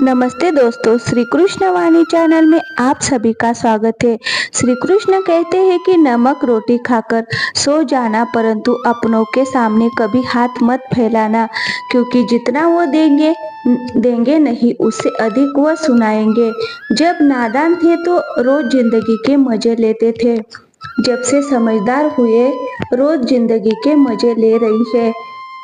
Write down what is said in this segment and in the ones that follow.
नमस्ते दोस्तों, श्री कृष्ण वाणी चैनल में आप सभी का स्वागत है। श्री कृष्ण कहते हैं कि नमक रोटी खाकर सो जाना, परंतु अपनों के सामने कभी हाथ मत फैलाना, क्योंकि जितना वो देंगे नहीं, उससे अधिक वो सुनाएंगे। जब नादान थे तो रोज जिंदगी के मजे लेते थे, जब से समझदार हुए रोज जिंदगी के मजे ले रही है।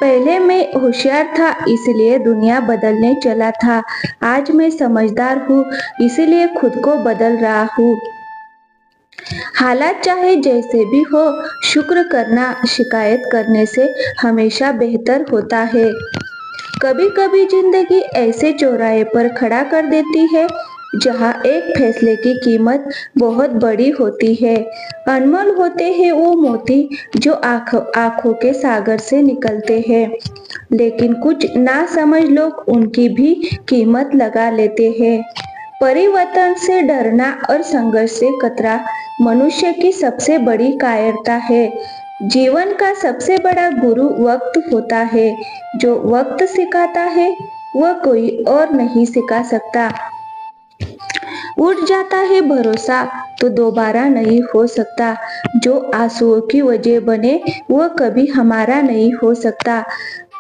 पहले मैं होशियार था इसलिए दुनिया बदलने चला था, आज मैं समझदार हूँ इसलिए खुद को बदल रहा हूँ। हालात चाहे जैसे भी हो, शुक्र करना शिकायत करने से हमेशा बेहतर होता है। कभी कभी जिंदगी ऐसे चौराहे पर खड़ा कर देती है जहाँ एक फैसले की कीमत बहुत बड़ी होती है। अनमोल होते हैं वो मोती जो आंखों के सागर से निकलते हैं, लेकिन कुछ नासमझ लोग उनकी भी कीमत लगा लेते हैं। परिवर्तन से डरना और संघर्ष से कतरा मनुष्य की सबसे बड़ी कायरता है। जीवन का सबसे बड़ा गुरु वक्त होता है। जो वक्त सिखाता है वह कोई और नहीं सिखा सकता। उठ जाता है भरोसा तो दोबारा नहीं हो सकता। जो आंसुओं की वजह बने वह कभी हमारा नहीं हो सकता।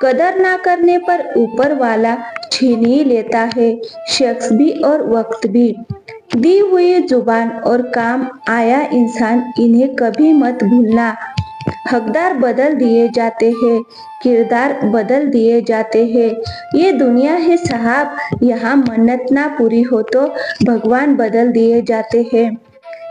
कदर ना करने पर ऊपर वाला छीन ही लेता है, शख्स भी और वक्त भी। दी हुई जुबान और काम आया इंसान, इन्हें कभी मत भूलना। हकदार बदल दिए जाते हैं, किरदार बदल दिए जाते हैं। ये दुनिया है साहब, यहाँ मन्नत ना पूरी हो तो भगवान बदल दिए जाते हैं।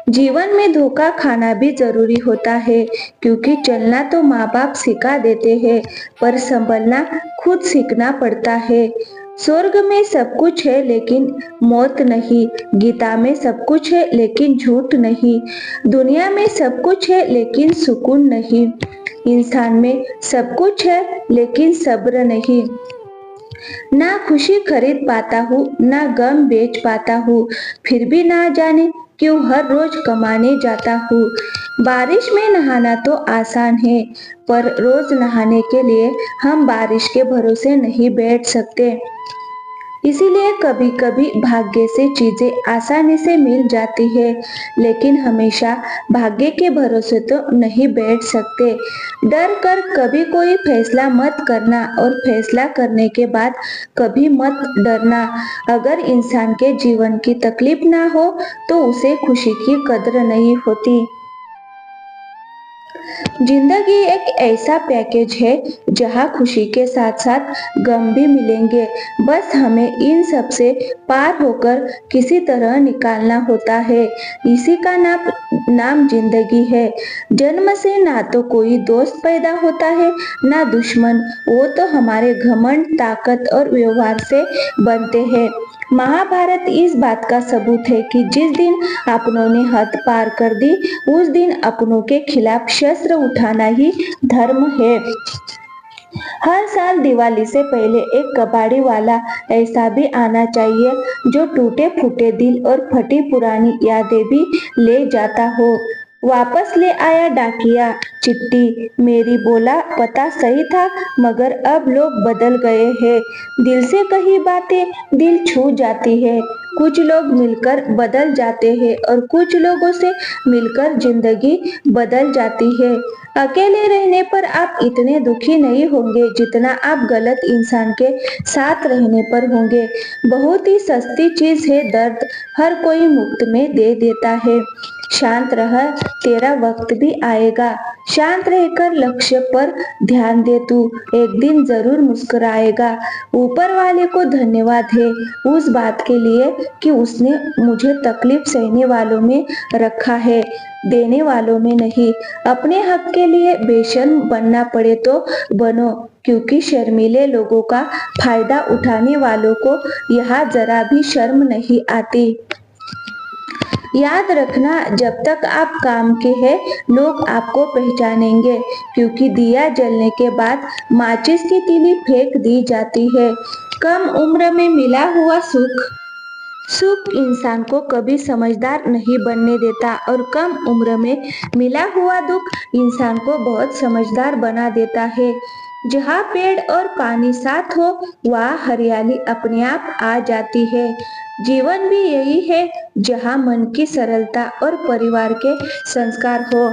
जीवन में धोखा खाना भी जरूरी होता है, क्योंकि चलना तो माँ बाप सिखा देते हैं, पर संभलना खुद सीखना पड़ता है। स्वर्ग में सब कुछ है लेकिन मौत नहीं, गीता में सब कुछ है लेकिन झूठ नहीं, दुनिया में सब कुछ है लेकिन सुकून नहीं, इंसान में सब कुछ है लेकिन सब्र नहीं। ना खुशी खरीद पाता हूँ ना गम बेच पाता हूँ, फिर भी ना जाने क्यों हर रोज कमाने जाता हूँ। बारिश में नहाना तो आसान है, पर रोज नहाने के लिए हम बारिश के भरोसे नहीं बैठ सकते। इसीलिए कभी कभी भाग्य से चीजें आसानी से मिल जाती है, लेकिन हमेशा भाग्य के भरोसे तो नहीं बैठ सकते। डर कर कभी कोई फैसला मत करना, और फैसला करने के बाद कभी मत डरना। अगर इंसान के जीवन की तकलीफ ना हो तो उसे खुशी की कदर नहीं होती। जिंदगी एक ऐसा पैकेज है जहां खुशी के साथ साथ गम भी मिलेंगे, बस हमें इन सब से पार होकर किसी तरह निकालना होता है। इसी का नाम जिंदगी है। जन्म से ना तो कोई दोस्त पैदा होता है ना दुश्मन, वो तो हमारे घमंड, ताकत और व्यवहार से बनते हैं। महाभारत इस बात का सबूत है कि जिस दिन अपनों ने हद पार कर दी, उस दिन अपनों के खिलाफ शस्त्र उठाना ही धर्म है। हर साल दिवाली से पहले एक कबाड़ी वाला ऐसा भी आना चाहिए जो टूटे फूटे दिल और फटी पुरानी यादें भी ले जाता हो। वापस ले आया डाकिया चिट्ठी मेरी, बोला पता सही था मगर अब लोग बदल गए हैं। दिल से कही बातें दिल छू जाती है। कुछ लोग मिलकर बदल जाते हैं और कुछ लोगों से मिलकर जिंदगी बदल जाती है। अकेले रहने पर आप इतने दुखी नहीं होंगे जितना आप गलत इंसान के साथ रहने पर होंगे। बहुत ही सस्ती चीज है दर्द, हर कोई मुफ्त में दे देता है। शांत रह, तेरा वक्त भी आएगा। शांत रहकर लक्ष्य पर ध्यान दे, तू एक दिन जरूर मुस्कुराएगा। ऊपर वाले को धन्यवाद है उस बात के लिए कि उसने मुझे तकलीफ सहने वालों में रखा है, देने वालों में नहीं। अपने हक के लिए बेशर्म बनना पड़े तो बनो, क्योंकि शर्मीले लोगों का फायदा उठाने वालों को यहाँ जरा भी शर्म नहीं आती। याद रखना, जब तक आप काम के हैं लोग आपको पहचानेंगे, क्योंकि दिया जलने के बाद माचिस की तीली फेंक दी जाती है। कम उम्र में मिला हुआ सुख इंसान को कभी समझदार नहीं बनने देता, और कम उम्र में मिला हुआ दुख इंसान को बहुत समझदार बना देता है। जहाँ पेड़ और पानी साथ हो वहाँ हरियाली अपने आप आ जाती है। जीवन भी यही है, जहाँ मन की सरलता और परिवार के संस्कार हो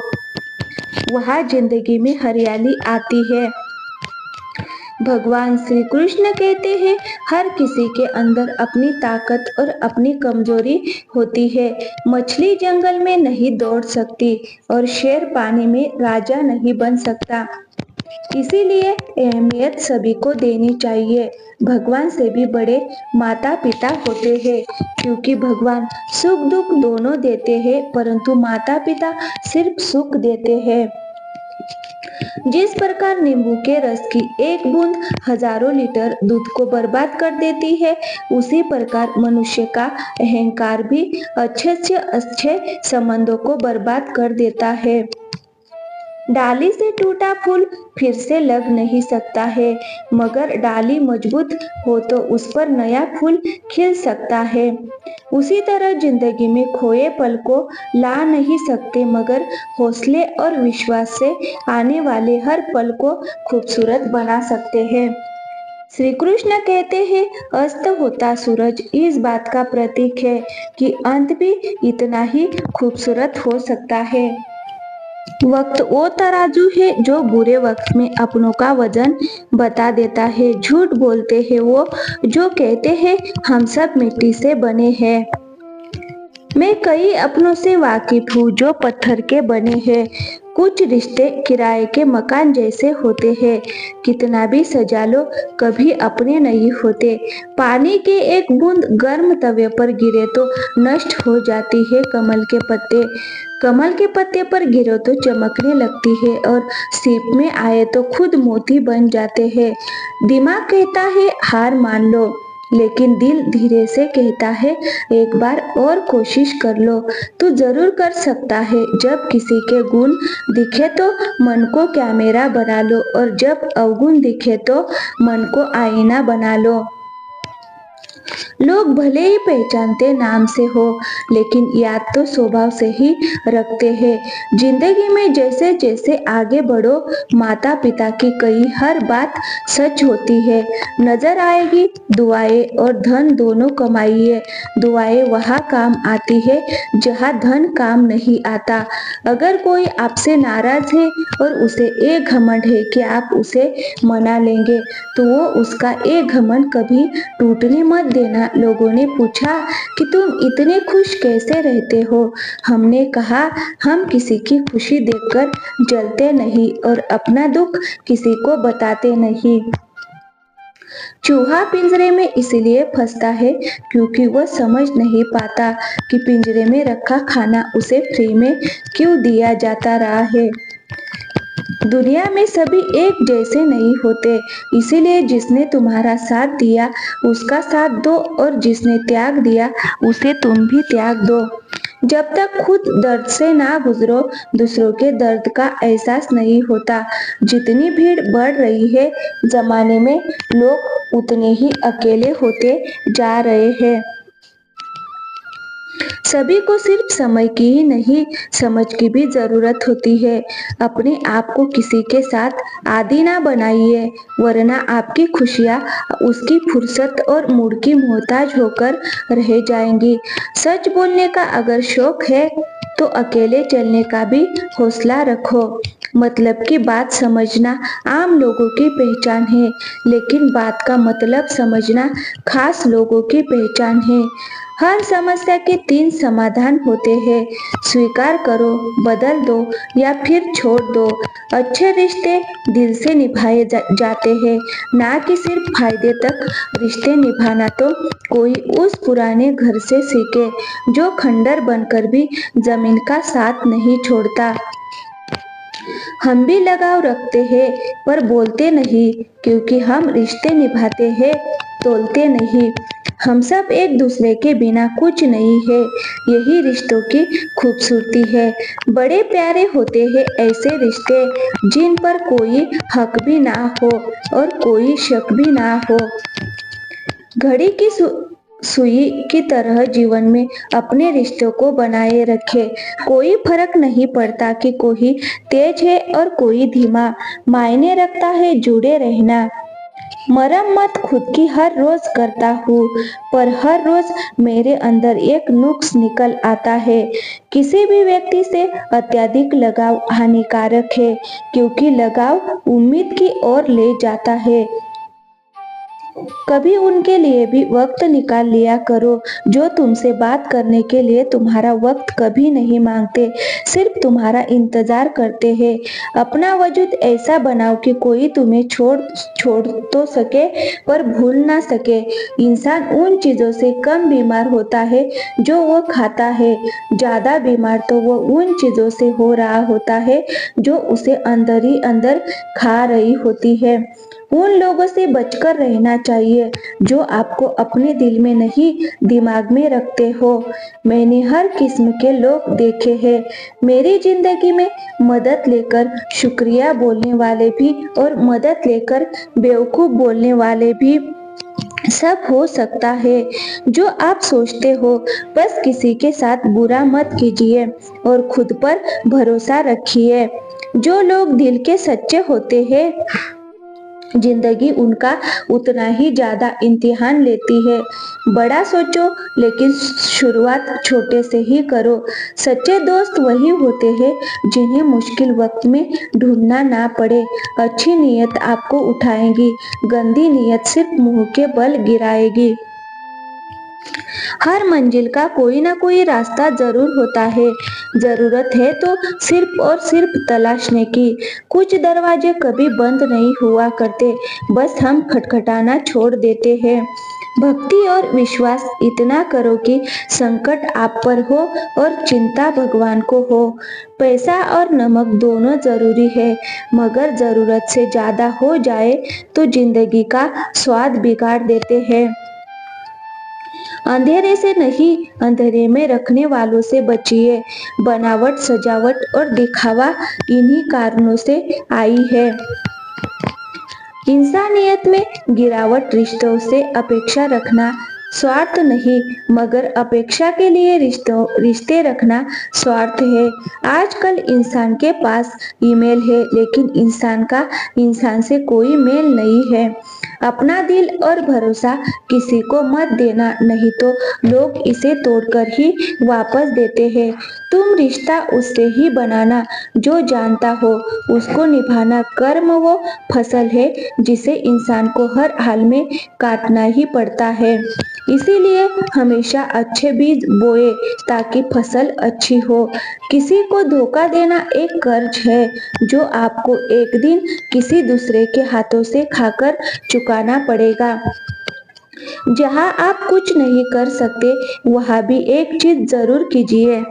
वहाँ जिंदगी में हरियाली आती है। भगवान श्री कृष्ण कहते हैं, हर किसी के अंदर अपनी ताकत और अपनी कमजोरी होती है। मछली जंगल में नहीं दौड़ सकती और शेर पानी में राजा नहीं बन सकता। इसीलिए अहमियत सभी को देनी चाहिए। भगवान से भी बड़े माता पिता होते हैं, क्योंकि भगवान सुख दुख दोनों देते हैं, परंतु माता पिता सिर्फ सुख देते हैं। जिस प्रकार नींबू के रस की एक बूंद हजारों लीटर दूध को बर्बाद कर देती है, उसी प्रकार मनुष्य का अहंकार भी अच्छे से अच्छे संबंधों को बर्बाद कर देता है। डाली से टूटा फूल फिर से लग नहीं सकता है, मगर डाली मजबूत हो तो उस पर नया फूल खिल सकता है। उसी तरह जिंदगी में खोए पल को ला नहीं सकते, मगर हौसले और विश्वास से आने वाले हर पल को खूबसूरत बना सकते हैं। श्री कृष्ण कहते हैं, अस्त होता सूरज इस बात का प्रतीक है कि अंत भी इतना ही खूबसूरत हो सकता है। वक्त वो तराजू है जो बुरे वक्त में अपनों का वजन बता देता है। झूठ बोलते हैं वो जो कहते हैं हम सब मिट्टी से बने हैं। मैं कई अपनों से वाकिफ हूँ जो पत्थर के बने हैं। कुछ रिश्ते किराए के मकान जैसे होते हैं, कितना भी सजा लो कभी अपने नहीं होते। पानी की एक बूंद गर्म तवे पर गिरे तो नष्ट हो जाती है कमल के पत्ते पर गिरो तो चमकने लगती है और सीप में आए तो खुद मोती बन जाते हैं। दिमाग कहता है हार मान लो, लेकिन दिल धीरे से कहता है एक बार और कोशिश कर लो, तू जरूर कर सकता है। जब किसी के गुण दिखे तो मन को कैमरा बना लो, और जब अवगुण दिखे तो मन को आईना बना लो। लोग भले ही पहचानते नाम से हो, लेकिन याद तो स्वभाव से ही रखते हैं। जिंदगी में जैसे जैसे आगे बढ़ो, माता पिता की कही हर बात सच होती है। नजर आएगी दुआएं और धन दोनों कमाइए। दुआएं वहाँ काम आती है जहाँ धन काम नहीं आता। अगर कोई आपसे नाराज है और उसे एक घमंड है कि आप उसे मना लेंगे, तो वो उसका एक घमंड कभी टूटने मत देना। लोगों ने पूछा कि तुम इतने खुश कैसे रहते हो? हमने कहा, हम किसी की खुशी देखकर जलते नहीं और अपना दुख किसी को बताते नहीं। चूहा पिंजरे में इसलिए फंसता है क्योंकि वह समझ नहीं पाता कि पिंजरे में रखा खाना उसे फ्री में क्यों दिया जाता रहा है। दुनिया में सभी एक जैसे नहीं होते, इसीलिए जिसने तुम्हारा साथ दिया उसका साथ दो, और जिसने त्याग दिया उसे तुम भी त्याग दो। जब तक खुद दर्द से ना गुजरो, दूसरों के दर्द का एहसास नहीं होता। जितनी भीड़ बढ़ रही है जमाने में, लोग उतने ही अकेले होते जा रहे हैं। सभी को सिर्फ समय की ही नहीं, समझ की भी जरूरत होती है। अपने आप को किसी के साथ आदी ना बनाइए, वरना आपकी खुशियाँ उसकी फुर्सत और मूड की मोहताज होकर रह जाएंगी। सच बोलने का अगर शौक है तो अकेले चलने का भी हौसला रखो। मतलब की बात समझना आम लोगों की पहचान है, लेकिन बात का मतलब समझना खास लोगों की पहचान है। हर समस्या के 3 समाधान होते हैं, स्वीकार करो, बदल दो या फिर छोड़ दो। अच्छे रिश्ते दिल से निभाए जाते हैं, ना कि सिर्फ फायदे तक। रिश्ते निभाना तो कोई उस पुराने घर से सीखे जो खंडर बनकर भी जमीन का साथ नहीं छोड़ता। हम भी लगाव रखते हैं पर बोलते नहीं, क्योंकि हम रिश्ते निभाते हैं, तोलते नहीं। हम सब एक दूसरे के बिना कुछ नहीं है, यही रिश्तों की खूबसूरती है। बड़े प्यारे होते हैं ऐसे रिश्ते जिन पर कोई हक भी ना हो और कोई शक भी ना हो। घड़ी की सुई की तरह जीवन में अपने रिश्तों को बनाए रखें। कोई फर्क नहीं पड़ता कि कोई तेज है और कोई धीमा, मायने रखता है जुड़े रहना। मरम्मत खुद की हर रोज करता हूँ, पर हर रोज मेरे अंदर एक नुक्स निकल आता है। किसी भी व्यक्ति से अत्यधिक लगाव हानिकारक है, क्योंकि लगाव उम्मीद की ओर ले जाता है। कभी उनके लिए भी वक्त निकाल लिया करो जो तुमसे बात करने के लिए तुम्हारा वक्त कभी नहीं मांगते, सिर्फ तुम्हारा इंतजार करते हैं। अपना वजूद ऐसा बनाओ कि कोई तुम्हें छोड़ तो सके पर भूल ना सके। इंसान उन चीजों से कम बीमार होता है जो वो खाता है, ज्यादा बीमार तो वो उन चीजों से हो रहा होता है जो उसे अंदर ही अंदर खा रही होती है। उन लोगों से बचकर रहना चाहिए जो आपको अपने दिल में नहीं दिमाग में रखते हो। मैंने हर किस्म के लोग देखे हैं मेरी जिंदगी में, मदद लेकर शुक्रिया बोलने वाले भी और मदद लेकर बेवकूफ बोलने वाले भी। सब हो सकता है जो आप सोचते हो, बस किसी के साथ बुरा मत कीजिए और खुद पर भरोसा रखिए। जो लोग दिल के सच्चे होते हैं, जिंदगी उनका उतना ही ज्यादा इम्तिहान लेती है। बड़ा सोचो लेकिन शुरुआत छोटे से ही करो। सच्चे दोस्त वही होते हैं जिन्हें मुश्किल वक्त में ढूंढना ना पड़े। अच्छी नीयत आपको उठाएगी, गंदी नीयत सिर्फ मुंह के बल गिराएगी। हर मंजिल का कोई ना कोई रास्ता जरूर होता है। जरूरत है तो सिर्फ और सिर्फ तलाशने की। कुछ दरवाजे कभी बंद नहीं हुआ करते, बस हम खटखटाना छोड़ देते हैं। भक्ति और विश्वास इतना करो कि संकट आप पर हो और चिंता भगवान को हो। पैसा और नमक दोनों जरूरी है, मगर जरूरत से ज्यादा हो जाए तो जिंदगी का स्वाद बिगाड़ देते हैं। अंधेरे से नहीं, अंधेरे में रखने वालों से बचिए। बनावट, सजावट और दिखावा इन्हीं कारणों से आई है। इंसानियत में गिरावट, रिश्तों से अपेक्षा रखना स्वार्थ नहीं, मगर अपेक्षा के लिए रिश्ते रखना स्वार्थ है। आजकल इंसान के पास ईमेल है, लेकिन इंसान का इंसान से कोई मेल नहीं है। अपना दिल और भरोसा किसी को मत देना, नहीं तो लोग इसे तोड़कर ही वापस देते हैं। तुम रिश्ता उससे ही बनाना जो जानता हो उसको निभाना। कर्म वो फसल है जिसे इंसान को हर हाल में काटना ही पड़ता है। इसीलिए हमेशा अच्छे बीज बोए ताकि फसल अच्छी हो। किसी को धोखा देना एक कर्ज है जो आपको एक दिन किसी दूसरे के हाथों से खाकर चुकाना पड़ेगा। जहां आप कुछ नहीं कर सकते, वहां भी एक चीज जरूर कीजिए।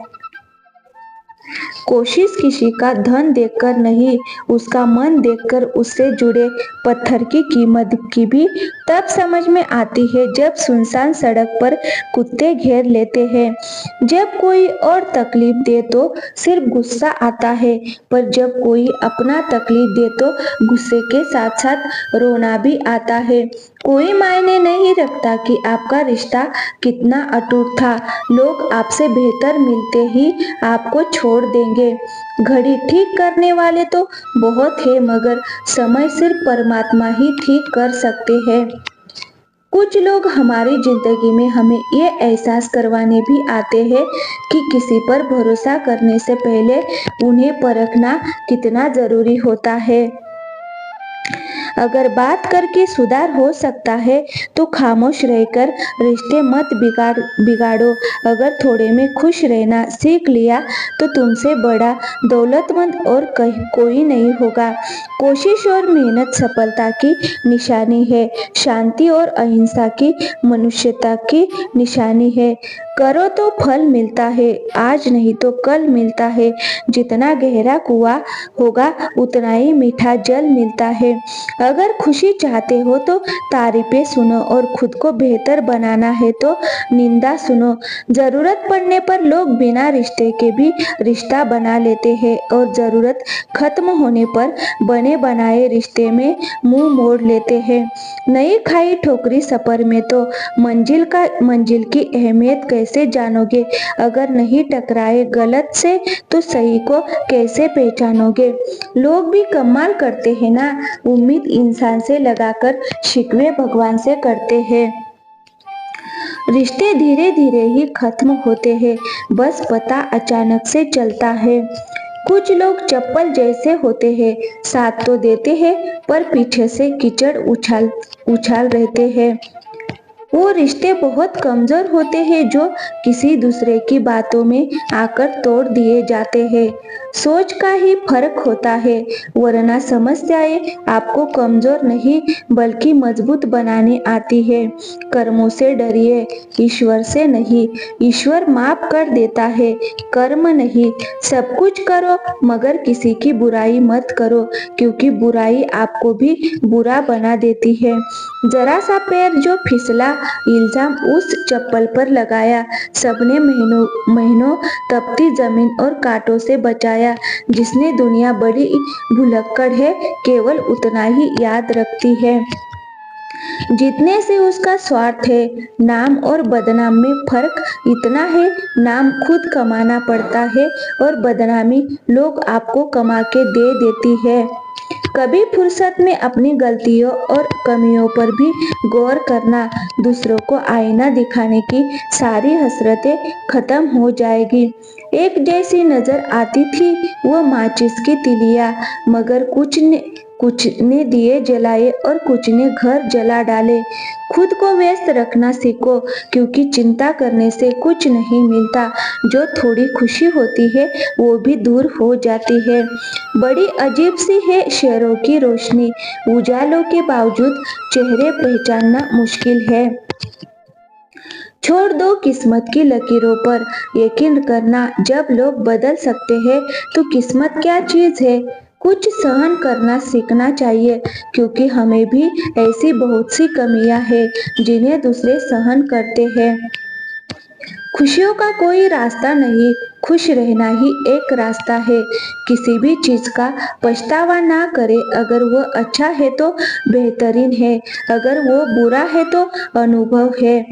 कोशिश किसी का धन देखकर नहीं, उसका मन देखकर उससे जुड़े पत्थर की कीमत की भी तब समझ में आती है जब सुनसान सड़क पर कुत्ते घेर लेते हैं। जब कोई और तकलीफ दे तो सिर्फ गुस्सा आता है, पर जब कोई अपना तकलीफ दे तो गुस्से के साथ साथ रोना भी आता है। कोई मायने नहीं रखता कि आपका रिश्ता कितना अटूट था, लोग आपसे बेहतर मिलते ही आपको छोड़ देंगे। घड़ी ठीक करने वाले तो बहुत है, मगर समय सिर्फ परमात्मा ही ठीक कर सकते हैं। कुछ लोग हमारी जिंदगी में हमें ये एहसास करवाने भी आते हैं कि किसी पर भरोसा करने से पहले उन्हें परखना कितना जरूरी होता है। अगर बात करके सुधार हो सकता है तो खामोश रहकर रिश्ते मत बिगाड़ो। अगर थोड़े में खुश रहना सीख लिया तो तुमसे बड़ा दौलतमंद और कोई नहीं होगा। कोशिश और मेहनत सफलता की निशानी है, शांति और अहिंसा की मनुष्यता की निशानी है। करो तो फल मिलता है, आज नहीं तो कल मिलता है। जितना गहरा कुआं होगा उतना ही मीठा जल मिलता है। अगर खुशी चाहते हो तो तारीफें सुनो और खुद को बेहतर बनाना है तो निंदा सुनो। जरूरत पड़ने पर लोग बिना रिश्ते के भी रिश्ता बना लेते हैं और जरूरत खत्म होने पर बने बनाए रिश्ते में मुंह मोड़ लेते हैं। नई खाई ठोकरी सफर में तो मंजिल की अहमियत कैसे जानोगे? अगर नहीं टकराए गलत से तो सही को कैसे पहचानोगे? लोग भी कमाल करते हैं ना, उम्मीद इंसान से लगाकर शिकवे भगवान से करते हैं। रिश्ते धीरे धीरे ही खत्म होते हैं, बस पता अचानक से चलता है। कुछ लोग चप्पल जैसे होते हैं, साथ तो देते हैं पर पीछे से कीचड़ उछाल उछाल रहते हैं। वो रिश्ते बहुत कमजोर होते हैं जो किसी दूसरे की बातों में आकर तोड़ दिए जाते हैं। सोच का ही फर्क होता है, वरना समस्याएं आपको कमजोर नहीं बल्कि मजबूत बनाने आती है। कर्मों से डरिए, ईश्वर से नहीं। ईश्वर माफ कर देता है, कर्म नहीं। सब कुछ करो मगर किसी की बुराई मत करो, क्योंकि बुराई आपको भी बुरा बना देती है। जरा सा पैर जो फिसला, इल्जाम उस चप्पल पर लगाया। सबने महीनों महीनों तपती जमीन और कांटों से बचाया। जिसने दुनिया बड़ी भुलक्कड़ है, केवल उतना ही याद रखती है जितने से उसका स्वार्थ है। नाम और बदनाम में फर्क इतना है, नाम खुद कमाना पड़ता है और बदनामी लोग आपको कमा के दे देती है। कभी फुर्सत में अपनी गलतियों और कमियों पर भी गौर करना, दूसरों को आईना दिखाने की सारी हसरतें खत्म हो जाएगी। एक जैसी नजर आती थी वो माचिस की तिलियां, मगर कुछ ने दिए जलाए और कुछ ने घर जला डाले। खुद को व्यस्त रखना सीखो, क्योंकि चिंता करने से कुछ नहीं मिलता। जो थोड़ी खुशी होती है वो भी दूर हो जाती है। बड़ी अजीब सी है शहरों की रोशनी, उजालों के बावजूद चेहरे पहचानना मुश्किल है। छोड़ दो किस्मत की लकीरों पर यकीन करना, जब लोग बदल सकते हैं तो किस्मत क्या चीज है। कुछ सहन करना सीखना चाहिए, क्योंकि हमें भी ऐसी बहुत सी कमियां हैं जिन्हें दूसरे सहन करते हैं। खुशियों का कोई रास्ता नहीं, खुश रहना ही एक रास्ता है। किसी भी चीज का पछतावा ना करे, अगर वो अच्छा है तो बेहतरीन है, अगर वो बुरा है तो अनुभव है।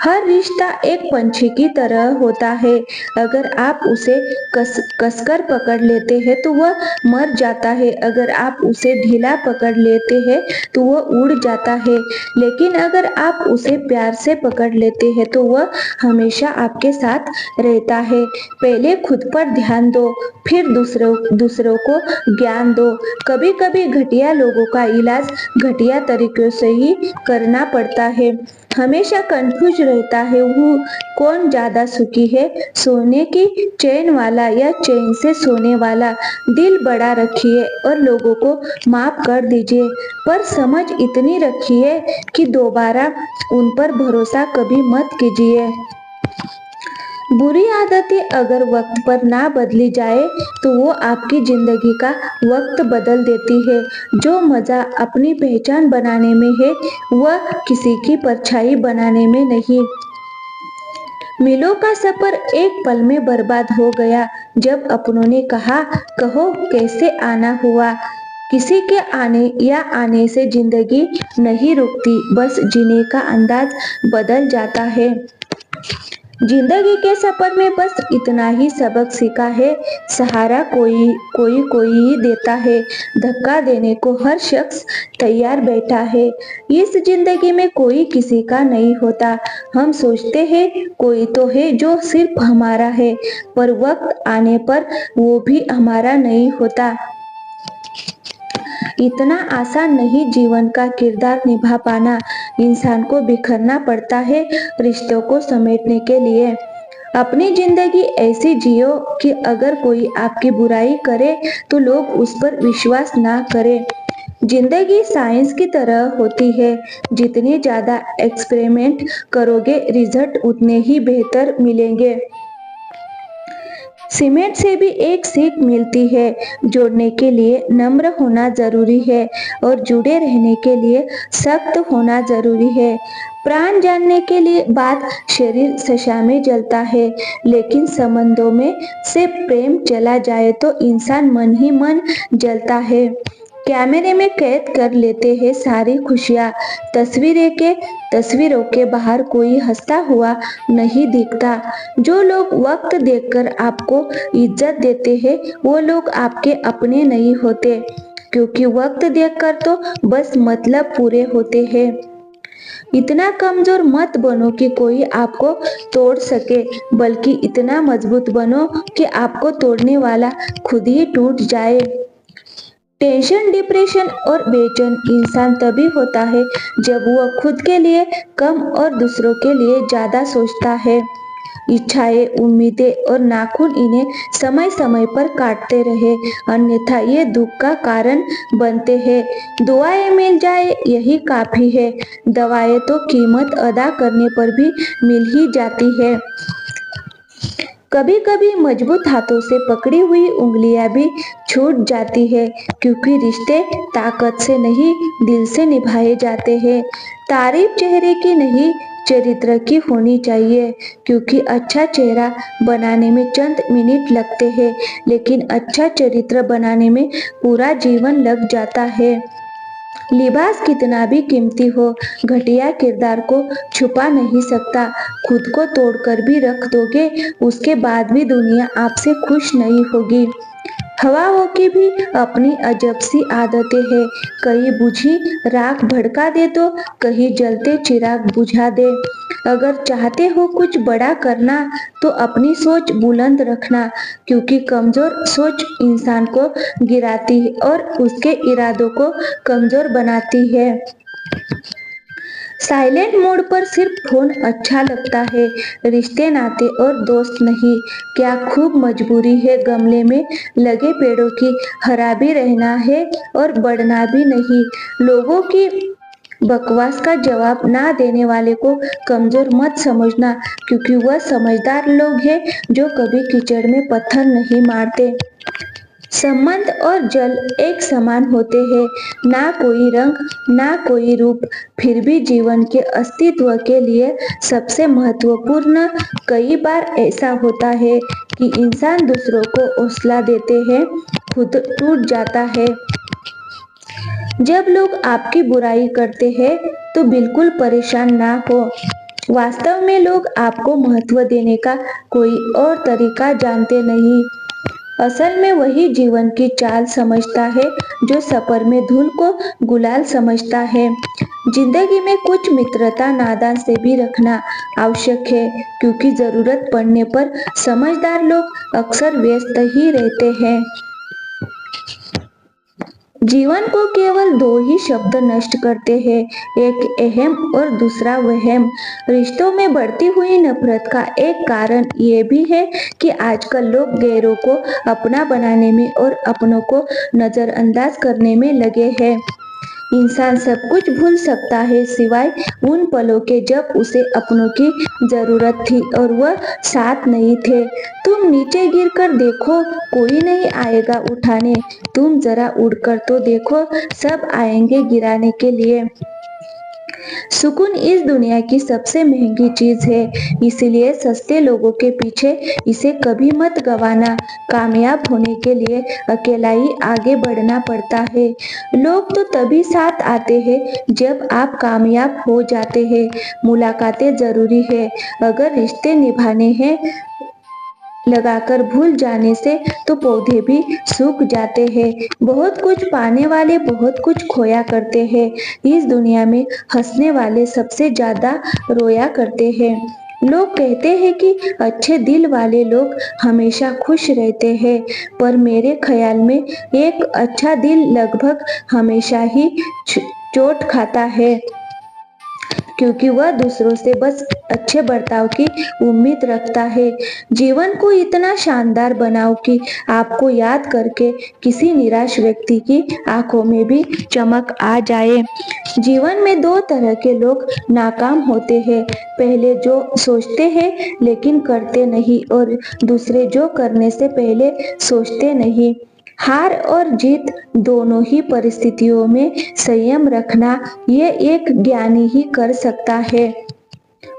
हर रिश्ता एक पंछी की तरह होता है, अगर आप उसे कसकर पकड़ लेते हैं तो वह मर जाता है, अगर आप उसे ढीला पकड़ लेते हैं तो वह उड़ जाता है, लेकिन अगर आप उसे प्यार से पकड़ लेते हैं तो वह हमेशा आपके साथ रहता है। पहले खुद पर ध्यान दो, फिर दूसरों को ज्ञान दो। कभी कभी घटिया लोगों का इलाज घटिया तरीकों से ही करना पड़ता है। हमेशा कंफ्यूज रहता है वो कौन ज्यादा सुखी है, सोने की चैन वाला या चैन से सोने वाला। दिल बड़ा रखिए और लोगों को माफ कर दीजिए, पर समझ इतनी रखिए कि दोबारा उन पर भरोसा कभी मत कीजिए। बुरी आदतें अगर वक्त पर ना बदली जाए तो वो आपकी जिंदगी का वक्त बदल देती है। जो मजा अपनी पहचान बनाने में है वह किसी की परछाई बनाने में नहीं। मीलों का सफर एक पल में बर्बाद हो गया जब अपनों ने कहा कहो कैसे आना हुआ। किसी के आने से जिंदगी नहीं रुकती, बस जीने का अंदाज बदल जाता है। जिंदगी के सफर में बस इतना ही सबक सीखा है, सहारा कोई ही देता है, धक्का देने को हर शख्स तैयार बैठा है। इस जिंदगी में कोई किसी का नहीं होता। हम सोचते हैं कोई तो है जो सिर्फ हमारा है, पर वक्त आने पर वो भी हमारा नहीं होता। इतना आसान नहीं जीवन का किरदार निभा पाना, इंसान को बिखरना पड़ता है रिश्तों को समेटने के लिए। अपनी जिंदगी ऐसी जियो कि अगर कोई आपकी बुराई करे तो लोग उस पर विश्वास ना करें। जिंदगी साइंस की तरह होती है। जितने ज्यादा एक्सपेरिमेंट करोगे रिजल्ट उतने ही बेहतर मिलेंगे। सीमेंट से भी एक सीख मिलती है, जोड़ने के लिए नम्र होना जरूरी है और जुड़े रहने के लिए सख्त होना जरूरी है। प्राण जानने के लिए बात शरीर सशा में जलता है, लेकिन संबंधों में से प्रेम चला जाए तो इंसान मन ही मन जलता है। कैमरे में कैद कर लेते हैं सारी खुशियाँ, तस्वीरों के बाहर कोई हंसता हुआ नहीं दिखता। जो लोग वक्त देखकर आपको इज्जत देते हैं वो लोग आपके अपने नहीं होते, क्योंकि वक्त देखकर तो बस मतलब पूरे होते हैं। इतना कमजोर मत बनो कि कोई आपको तोड़ सके, बल्कि इतना मजबूत बनो कि आपको तोड़ने वाला खुद ही टूट जाए। टेंशन, डिप्रेशन और बेचैन इंसान तभी होता है जब वह खुद के लिए कम और दूसरों के लिए ज्यादा सोचता है। इच्छाएं, उम्मीदें और नाखून इन्हें समय समय पर काटते रहे, अन्यथा ये दुख का कारण बनते हैं। दुआएं मिल जाए यही काफी है, दवाएं तो कीमत अदा करने पर भी मिल ही जाती है। कभी कभी मजबूत हाथों से पकड़ी हुई उंगलियां भी छूट जाती है, क्योंकि रिश्ते ताकत से नहीं दिल से निभाए जाते हैं। तारीफ चेहरे की नहीं चरित्र की होनी चाहिए, क्योंकि अच्छा चेहरा बनाने में चंद मिनट लगते हैं, लेकिन अच्छा चरित्र बनाने में पूरा जीवन लग जाता है। लिबास कितना भी कीमती हो, घटिया किरदार को छुपा नहीं सकता। खुद को तोड़कर भी रख दोगे, उसके बाद भी दुनिया आपसे खुश नहीं होगी। हवाओं की भी अपनी अजब सी आदतें हैं, कहीं बुझी राख भड़का दे तो कहीं जलते चिराग बुझा दे। अगर चाहते हो कुछ बड़ा करना तो अपनी सोच बुलंद रखना, क्योंकि कमजोर सोच इंसान को गिराती है और उसके इरादों को कमजोर बनाती है। साइलेंट मोड पर सिर्फ फोन अच्छा लगता है, रिश्ते नाते और दोस्त नहीं। क्या खूब मजबूरी है गमले में लगे पेड़ों की, हरा भी रहना है और बढ़ना भी नहीं। लोगों की बकवास का जवाब ना देने वाले को कमजोर मत समझना, क्योंकि वह समझदार लोग हैं जो कभी कीचड़ में पत्थर नहीं मारते। संबंध और जल एक समान होते हैं, ना कोई रंग ना कोई रूप, फिर भी जीवन के अस्तित्व के लिए सबसे महत्वपूर्ण। कई बार ऐसा होता है कि इंसान दूसरों को हौसला देते हैं, खुद टूट जाता है। जब लोग आपकी बुराई करते हैं तो बिल्कुल परेशान ना हो, वास्तव में लोग आपको महत्व देने का कोई और तरीका जानते नहीं। असल में वही जीवन की चाल समझता है जो सफर में धूल को गुलाल समझता है। जिंदगी में कुछ मित्रता नादान से भी रखना आवश्यक है, क्योंकि जरूरत पड़ने पर समझदार लोग अक्सर व्यस्त ही रहते हैं। जीवन को केवल दो ही शब्द नष्ट करते हैं, एक अहम और दूसरा वहम। रिश्तों में बढ़ती हुई नफरत का एक कारण ये भी है कि आजकल लोग गैरों को अपना बनाने में और अपनों को नजरअंदाज करने में लगे हैं। इंसान सब कुछ भूल सकता है सिवाय उन पलों के जब उसे अपनों की जरूरत थी और वह साथ नहीं थे। तुम नीचे गिरकर देखो, कोई नहीं आएगा उठाने। तुम जरा उड़कर तो देखो, सब आएंगे गिराने के लिए। सुकून इस दुनिया की सबसे महंगी चीज है, इसलिए सस्ते लोगों के पीछे इसे कभी मत गंवाना। कामयाब होने के लिए अकेला ही आगे बढ़ना पड़ता है। लोग तो तभी साथ आते हैं जब आप कामयाब हो जाते हैं। मुलाकातें जरूरी है, अगर रिश्ते निभाने हैं। लगाकर भूल जाने से तो पौधे भी सूख जाते हैं। बहुत कुछ पाने वाले बहुत कुछ खोया करते हैं। इस दुनिया में हंसने वाले सबसे ज्यादा रोया करते हैं। लोग कहते हैं कि अच्छे दिल वाले लोग हमेशा खुश रहते हैं, पर मेरे ख्याल में एक अच्छा दिल लगभग हमेशा ही चोट खाता है, क्योंकि वह दूसरों से बस अच्छे बर्ताव की उम्मीद रखता है। जीवन को इतना शानदार बनाओ कि आपको याद करके किसी निराश व्यक्ति की आंखों में भी चमक आ जाए। जीवन में दो तरह के लोग नाकाम होते हैं, पहले जो सोचते हैं लेकिन करते नहीं, और दूसरे जो करने से पहले सोचते नहीं। हार और जीत दोनों ही परिस्थितियों में संयम रखना ये एक ज्ञानी ही कर सकता है।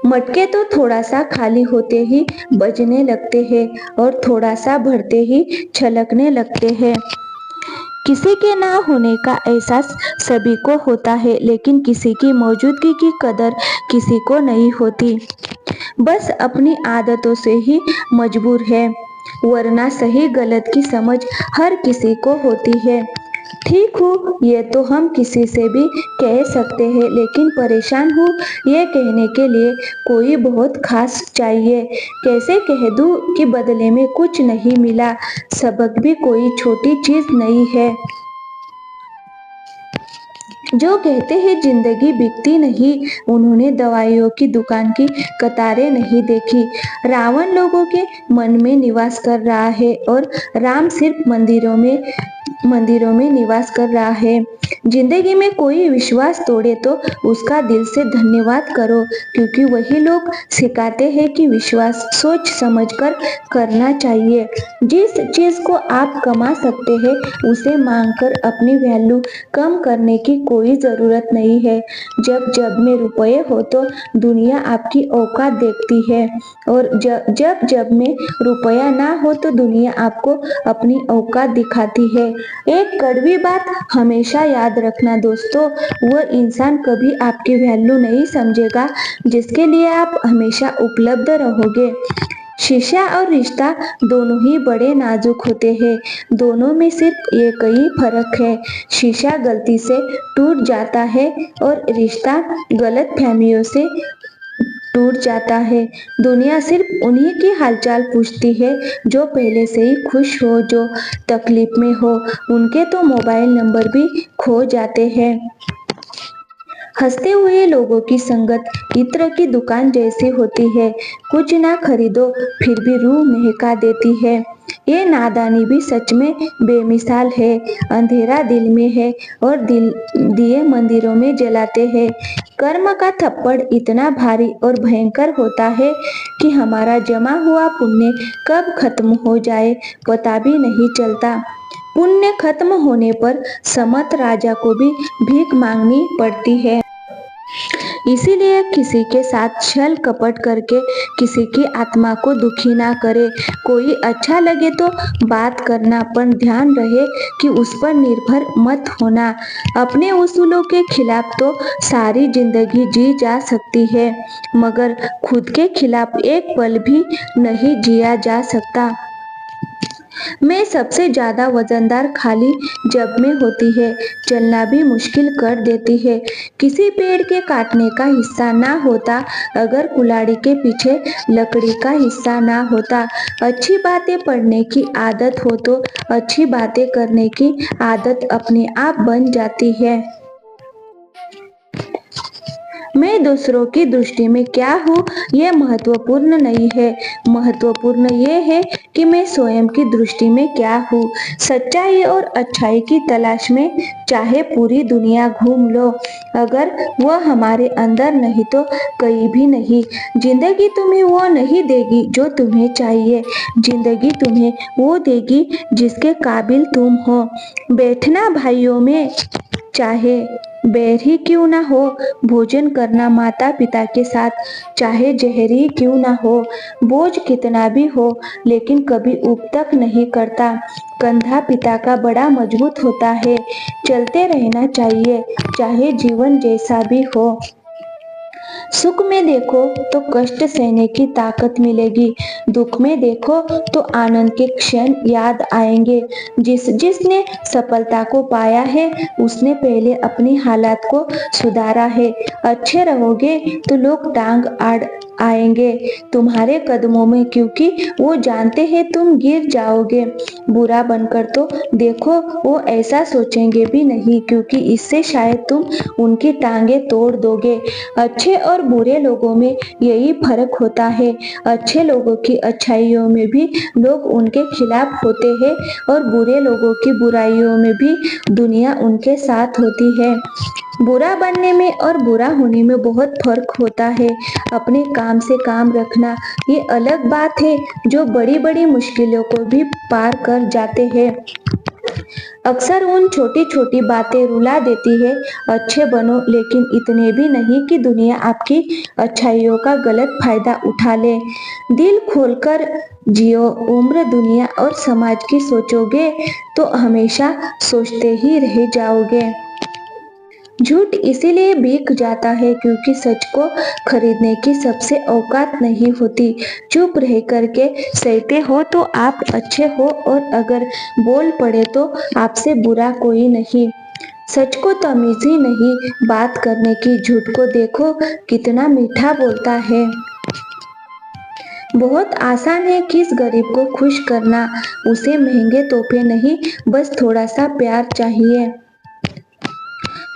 मटके तो थोड़ा सा खाली होते ही बजने लगते हैं और थोड़ा सा भरते ही छलकने लगते हैं। किसी के ना होने का एहसास सभी को होता है, लेकिन किसी की मौजूदगी की कदर किसी को नहीं होती। बस अपनी आदतों से ही मजबूर है, वरना सही गलत की समझ हर किसी को होती है। ठीक हूँ ये तो हम किसी से भी कह सकते हैं, लेकिन परेशान हूँ ये कहने के लिए कोई बहुत खास चाहिए। कैसे कह दूँ कि बदले में कुछ नहीं मिला, सबक भी कोई छोटी चीज नहीं है। जो कहते हैं जिंदगी बिकती नहीं, उन्होंने दवाइयों की दुकान की कतारें नहीं देखी। रावण लोगों के मन में निवास कर रहा है और राम सिर्फ मंदिरों में निवास कर रहा है। जिंदगी में कोई विश्वास तोड़े तो उसका दिल से धन्यवाद करो, क्योंकि वही लोग सिखाते हैं कि विश्वास सोच समझकर करना चाहिए। जिस चीज को आप कमा सकते हैं उसे मांगकर अपनी वैल्यू कम करने की कोई जरूरत नहीं है। जब जब में रुपए हो तो दुनिया आपकी औकात देखती है, और जब जब में रुपया ना हो तो दुनिया आपको अपनी औकात दिखाती है। एक कड़वी बात हमेशा याद रखना दोस्तों, वह इंसान कभी आपकी वैल्यू नहीं समझेगा जिसके लिए आप हमेशा उपलब्ध रहोगे। शीशा और रिश्ता दोनों ही बड़े नाजुक होते हैं, दोनों में सिर्फ एक ही फर्क है। शीशा गलती से टूट जाता है और रिश्ता गलतफहमियों से टूट जाता है। दुनिया सिर्फ उन्हीं की हालचाल पूछती है जो पहले से ही खुश हो, जो तकलीफ में हो उनके तो मोबाइल नंबर भी खो जाते हैं। हंसते हुए लोगों की संगत इत्र की दुकान जैसी होती है, कुछ ना खरीदो फिर भी रूह महका देती है। ये नादानी भी सच में बेमिसाल है। अंधेरा दिल में है और दिए मंदिरों में जलाते हैं। कर्म का थप्पड़ इतना भारी और भयंकर होता है कि हमारा जमा हुआ पुण्य कब खत्म हो जाए पता भी नहीं चलता। पुण्य खत्म होने पर समर्थ राजा को भी भीख मांगनी पड़ती है। इसीलिए किसी के साथ छल कपट करके किसी की आत्मा को दुखी ना करे। कोई अच्छा लगे तो बात करना, पर ध्यान रहे कि उस पर निर्भर मत होना। अपने उसूलों के खिलाफ तो सारी जिंदगी जी जा सकती है, मगर खुद के खिलाफ एक पल भी नहीं जिया जा सकता। में सबसे ज्यादा वजनदार खाली जब में होती है, चलना भी मुश्किल कर देती है। किसी पेड़ के काटने का हिस्सा ना होता अगर कुल्हाड़ी के पीछे लकड़ी का हिस्सा ना होता। अच्छी बातें पढ़ने की आदत हो तो अच्छी बातें करने की आदत अपने आप बन जाती है। मैं दूसरों की दृष्टि में क्या हूँ यह महत्वपूर्ण नहीं है, महत्वपूर्ण ये है कि मैं स्वयं की दृष्टि में क्या हूँ। सच्चाई और अच्छाई की तलाश में चाहे पूरी दुनिया घूम लो, अगर वह हमारे अंदर नहीं तो कहीं भी नहीं। जिंदगी तुम्हें वो नहीं देगी जो तुम्हें चाहिए, जिंदगी तुम्हें वो देगी जिसके काबिल तुम हो। बैठना भाइयों में चाहे बैर ही क्यों ना हो, भोजन करना माता पिता के साथ चाहे जहरी क्यों ना हो। बोझ कितना भी हो लेकिन कभी ऊब तक नहीं करता। कंधा पिता का बड़ा मजबूत होता है। चलते रहना चाहिए चाहे जीवन जैसा भी हो। सुख में देखो तो कष्ट सहने की ताकत मिलेगी, दुख में देखो तो आनंद के क्षण याद आएंगे। जिसने सफलता को पाया है उसने पहले अपनी हालात को सुधारा है। अच्छे रहोगे तो लोग टांग आएंगे तुम्हारे कदमों में, क्योंकि वो जानते हैं तुम गिर जाओगे। बुरा बनकर तो देखो, वो ऐसा सोचेंगे भी नहीं, क्योंकि इससे शायद तुम उनकी टांगे तोड़ दोगे। अच्छे और बुरे लोगों में यही फर्क होता है। अच्छे लोगों की अच्छाइयों में भी लोग उनके खिलाफ होते हैं और बुरे लोगों की बुराइयों में भी दुनिया उनके साथ होती है। बुरा बनने में और बुरा होने में बहुत फर्क होता है। अपने काम से काम रखना ये अलग बात है, जो बड़ी बड़ी मुश्किलों को भी पार कर जाते हैं। अक्सर उन छोटी छोटी बातें रुला देती है। अच्छे बनो, लेकिन इतने भी नहीं कि दुनिया आपकी अच्छाइयों का गलत फायदा उठा ले। दिल खोलकर जियो। उम्र, दुनिया और समाज की सोचोगे तो हमेशा सोचते ही रह जाओगे। झूठ इसीलिए बिक जाता है क्योंकि सच को खरीदने की सबसे औकात नहीं होती। चुप रह करके सहते हो तो आप अच्छे हो, और अगर बोल पड़े तो आपसे बुरा कोई नहीं। सच को तमीज ही नहीं बात करने की। झूठ को देखो कितना मीठा बोलता है। बहुत आसान है किस गरीब को खुश करना। उसे महंगे तोहफे नहीं, बस थोड़ा सा प्यार चाहिए।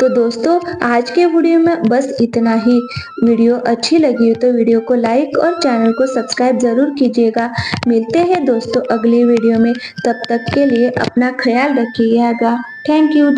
तो दोस्तों, आज के वीडियो में बस इतना ही। वीडियो अच्छी लगी हो तो वीडियो को लाइक और चैनल को सब्सक्राइब जरूर कीजिएगा। मिलते हैं दोस्तों अगली वीडियो में। तब तक के लिए अपना ख्याल रखिएगा। Thank you.